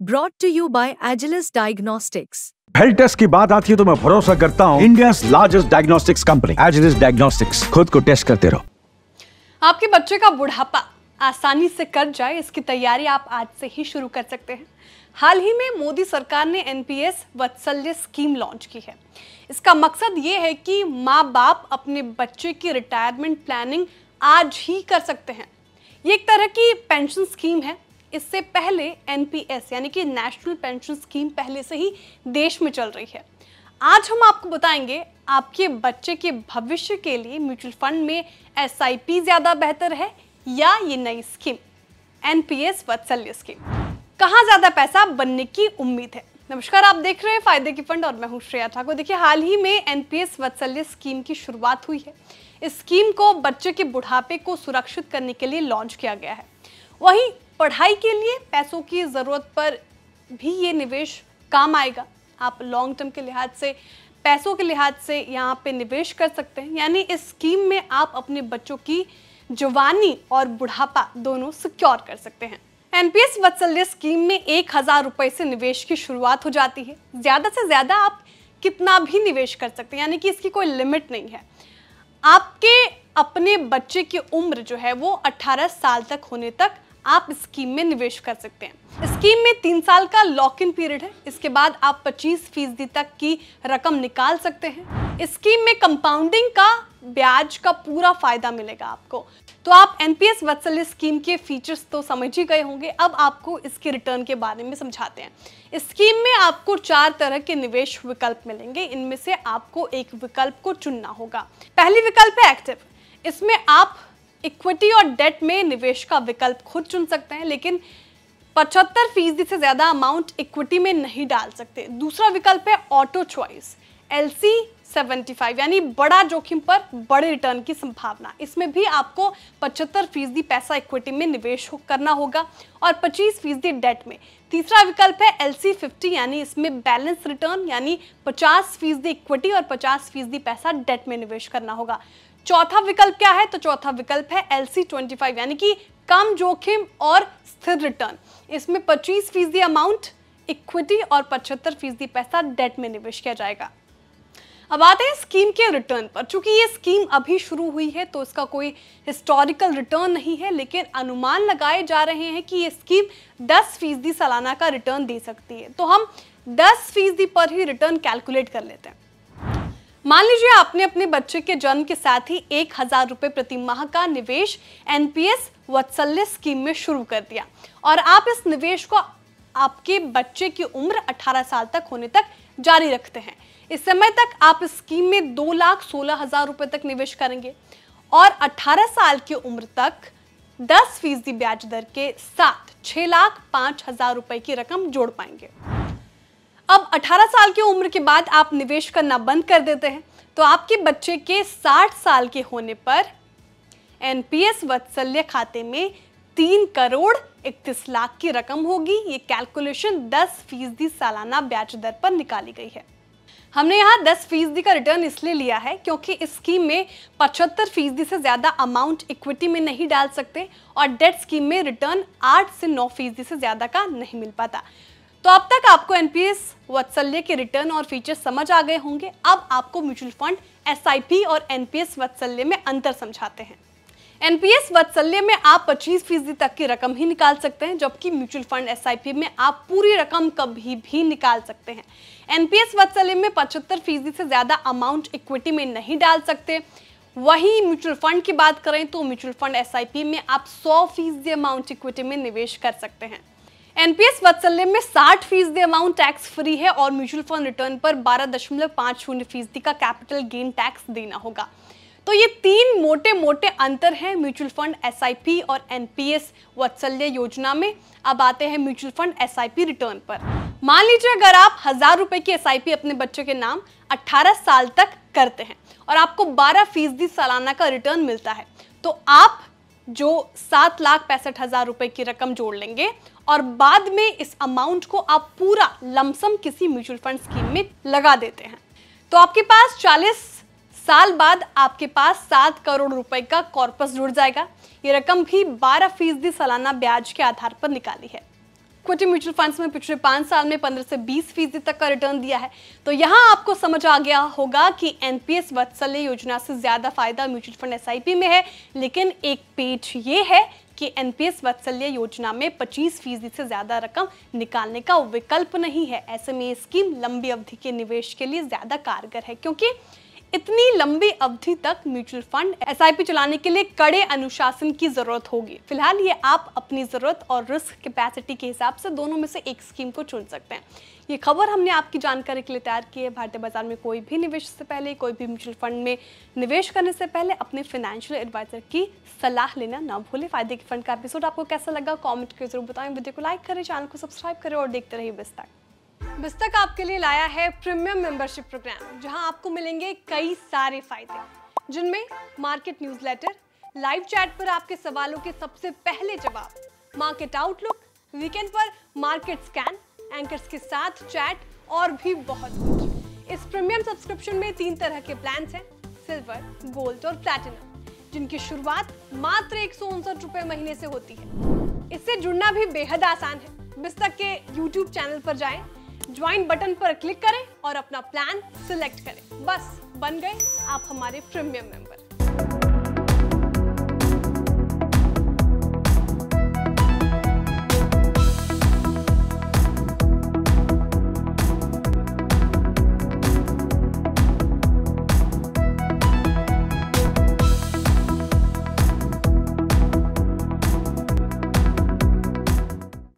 brought to you by Agilus Diagnostics. Health test की बात आती है तो मैं भरोसा करता हूँ India largest diagnostics company Agilus diagnostics. खुद को टेस्ट करते रहो। आपके बच्चे का बुढ़ापा आसानी से कट जाए, इसकी तैयारी आप आज से ही शुरू कर सकते हैं। हाल ही में मोदी सरकार ने एनपीएस वात्सल्य स्कीम लॉन्च की है। इसका मकसद ये है कि माँ बाप अपने बच्चे की रिटायरमेंट प्लानिंग आज ही कर सकते हैं। ये एक तरह की पेंशन स्कीम है। इससे पहले एनपीएस यानी कि नेशनल पेंशन स्कीम पहले से ही देश में चल रही है। आज हम आपको बताएंगे आपके बच्चे के भविष्य के लिए म्यूचुअल फंड में एसआईपी ज़्यादा बेहतर है या ये नई स्कीम एनपीएस वात्सल्य स्कीम। कहाँ ज़्यादा पैसा बनने की उम्मीद है। नमस्कार, आप देख रहे हैं फायदे की फंड और मैं हूँ श्रेया ठाकुर। देखिए, हाल ही में एनपीएस वात्सल्य स्कीम की शुरुआत हुई है। इस स्कीम को बच्चे के बुढ़ापे को सुरक्षित करने के लिए लॉन्च किया गया है। वहीं पढ़ाई के लिए पैसों की ज़रूरत पर भी ये निवेश काम आएगा। आप लॉन्ग टर्म के लिहाज से, पैसों के लिहाज से यहाँ पे निवेश कर सकते हैं। यानी इस स्कीम में आप अपने बच्चों की जवानी और बुढ़ापा दोनों सिक्योर कर सकते हैं। एनपीएस वात्सल्य स्कीम में 1000 रुपये से निवेश की शुरुआत हो जाती है। ज़्यादा से ज़्यादा आप कितना भी निवेश कर सकते हैं, यानी कि इसकी कोई लिमिट नहीं है। आपके अपने बच्चे की उम्र जो है वो 18 साल तक होने तक आप इस स्कीम में निवेश कर सकते हैं। स्कीम में 3 साल का लॉक इन पीरियड है। इसके बाद आप 25% तक की रकम निकाल सकते हैं। इस स्कीम में कंपाउंडिंग का ब्याज का पूरा फायदा मिलेगा आपको। तो आप एनपीएस वात्सल्य स्कीम के फीचर्स तो समझ ही गए होंगे। अब आपको इसके रिटर्न के बारे में समझाते हैं। इस स्कीम में आपको 4 तरह के निवेश विकल्प मिलेंगे। इनमें से आपको एक विकल्प को चुनना होगा। पहली विकल्प है एक्टिव। इसमें आप इक्विटी और डेट में निवेश का विकल्प खुद चुन सकते हैं, लेकिन 75% से ज़्यादा अमाउंट इक्विटी में नहीं डाल सकते। दूसरा विकल्प है ऑटो चॉइस LC75, यानी बड़ा जोखिम पर बड़े रिटर्न की संभावना। इसमें भी आपको 75% पैसा इक्विटी में निवेश करना होगा और 25% डेट में। तीसरा विकल्प है LC50, यानी इसमें बैलेंस रिटर्न, यानी 50% इक्विटी और 50% पैसा डेट में निवेश करना होगा। चौथा विकल्प क्या है? तो चौथा विकल्प है LC25, यानी कि कम जोखिम और स्थिर रिटर्न। इसमें 25% अमाउंट इक्विटी और 75% पैसा डेट में निवेश किया जाएगा। अब आते हैं स्कीम के रिटर्न पर। चूंकि ये स्कीम अभी शुरू हुई है तो इसका कोई हिस्टोरिकल रिटर्न नहीं है, लेकिन अनुमान लगाए जा रहे हैं कि ये स्कीम 10% सालाना का रिटर्न दे सकती है। तो हम 10% पर ही रिटर्न कैलकुलेट कर लेते हैं। मान लीजिए आपने अपने बच्चे के जन्म के साथ ही 1000 रुपये प्रति माह का निवेश एनपीएस वात्सल्य स्कीम में शुरू कर दिया और आप इस निवेश को आपके बच्चे की उम्र 18 साल तक होने तक जारी रखते हैं। इस समय तक आप इस स्कीम में 2,16,000 रुपये तक निवेश करेंगे और 18 साल की उम्र तक 10% ब्याज दर के साथ 6,05,000 रुपये की रकम जोड़ पाएंगे। अब 18 साल की उम्र के बाद आप निवेश करना बंद कर देते हैं तो आपके बच्चे के 60 साल के होने पर एनपीएस वात्सल्य खाते में 3,31,00,000 की रकम होगी। ये कैलकुलेशन 10% सालाना ब्याज दर पर निकाली गई है। हमने यहाँ 10% का रिटर्न इसलिए लिया है क्योंकि इस स्कीम में 75% से ज़्यादा अमाउंट इक्विटी में नहीं डाल सकते और डेट स्कीम में रिटर्न 8 से 9% से ज़्यादा का नहीं मिल पाता। तो अब तक आपको एनपीएस वात्सल्य के रिटर्न और फीचर्स समझ आ गए होंगे। अब आपको म्यूचुअल फंड, एसआईपी और एनपीएस वात्सल्य में अंतर समझाते हैं। एनपीएस वात्सल्य में आप 25% तक की रकम ही निकाल सकते हैं, जबकि म्यूचुअल फंड एसआईपी में आप पूरी रकम कभी भी निकाल सकते हैं। एनपीएस वात्सल्य में 75% से ज़्यादा अमाउंट इक्विटी में नहीं डाल सकते। वहीं म्यूचुअल फंड की बात करें तो म्यूचुअल फंड एसआईपी में आप 100% अमाउंट इक्विटी में निवेश कर सकते हैं। एनपीएस वात्सल्य में 60% अमाउंट टैक्स फ्री है और म्यूचुअल फंड रिटर्न पर 12.50% का कैपिटल गेन टैक्स देना होगा। तो ये 3 मोटे मोटे अंतर हैं म्यूचुअल फंड एसआईपी और एनपीएस वात्सल्य योजना में। अब आते हैं म्यूचुअल फंड एसआईपी रिटर्न पर। मान लीजिए अगर आप 1000 रुपये की एसआईपी अपने बच्चे के नाम 18 साल तक करते हैं और आपको 12% सालाना का रिटर्न मिलता है, तो आप जो 7,65,000 रुपये की रकम जोड़ लेंगे और बाद में इस अमाउंट को आप पूरा लमसम किसी म्यूचुअल फंड स्कीम में लगा देते हैं। तो आपके पास 40 साल बाद आपके पास 7 करोड़ रुपए का कॉर्पस जुड़ जाएगा। ये रकम भी 12% सालाना ब्याज के आधार पर निकाली है। इक्विटी म्यूचुअल फंड्स में पिछले 5 साल में 15 से 20% तक का रिटर्न दिया है। तो यहाँ आपको समझ आ गया होगा कि एनपीएस वात्सल्य योजना से ज़्यादा फायदा म्यूचुअल फंड एसआईपी में है, लेकिन एक पेच ये है कि एनपीएस वात्सल्य योजना में 25% से ज़्यादा रकम निकालने का विकल्प नहीं है। ऐसे में ये स्कीम लंबी अवधि के निवेश के लिए ज़्यादा कारगर है, क्योंकि इतनी लंबी अवधि तक म्यूचुअल फंड एसआईपी चलाने के लिए कड़े अनुशासन की जरूरत होगी। फिलहाल ये आप अपनी जरूरत और रिस्क कैपेसिटी के हिसाब से दोनों में से एक स्कीम को चुन सकते हैं। ये खबर हमने आपकी जानकारी के लिए तैयार की है। भारतीय बाजार में कोई भी निवेश से पहले, कोई भी म्यूचुअल फंड में निवेश करने से पहले अपने फाइनेंशियल एडवाइजर की सलाह लेना ना भूलें। फायदे की फंड का एपिसोड आपको कैसा लगा कमेंट करके जरूर बताएं। वीडियो को लाइक करें, चैनल को सब्सक्राइब करें और देखते रहिए बिस्तक। बिस्तक आपके लिए लाया है प्रीमियम मेंबरशिप प्रोग्राम, जहां आपको मिलेंगे कई सारे फायदे, जिनमें मार्केट न्यूज़लेटर, लाइव चैट पर आपके सवालों के सबसे पहले जवाब, मार्केट आउटलुक, वीकेंड पर मार्केट स्कैन, एंकर्स के साथ चैट और भी बहुत कुछ। इस प्रीमियम सब्सक्रिप्शन में 3 तरह के प्लान हैं, सिल्वर, गोल्ड और प्लैटिनम, जिनकी शुरुआत मात्र 159 रुपए महीने से होती है। इससे जुड़ना भी बेहद आसान है। बिस्तक के YouTube चैनल पर जाएं, ज्वाइन बटन पर क्लिक करें और अपना प्लान सिलेक्ट करें। बस बन गए आप हमारे प्रीमियम मेंबर।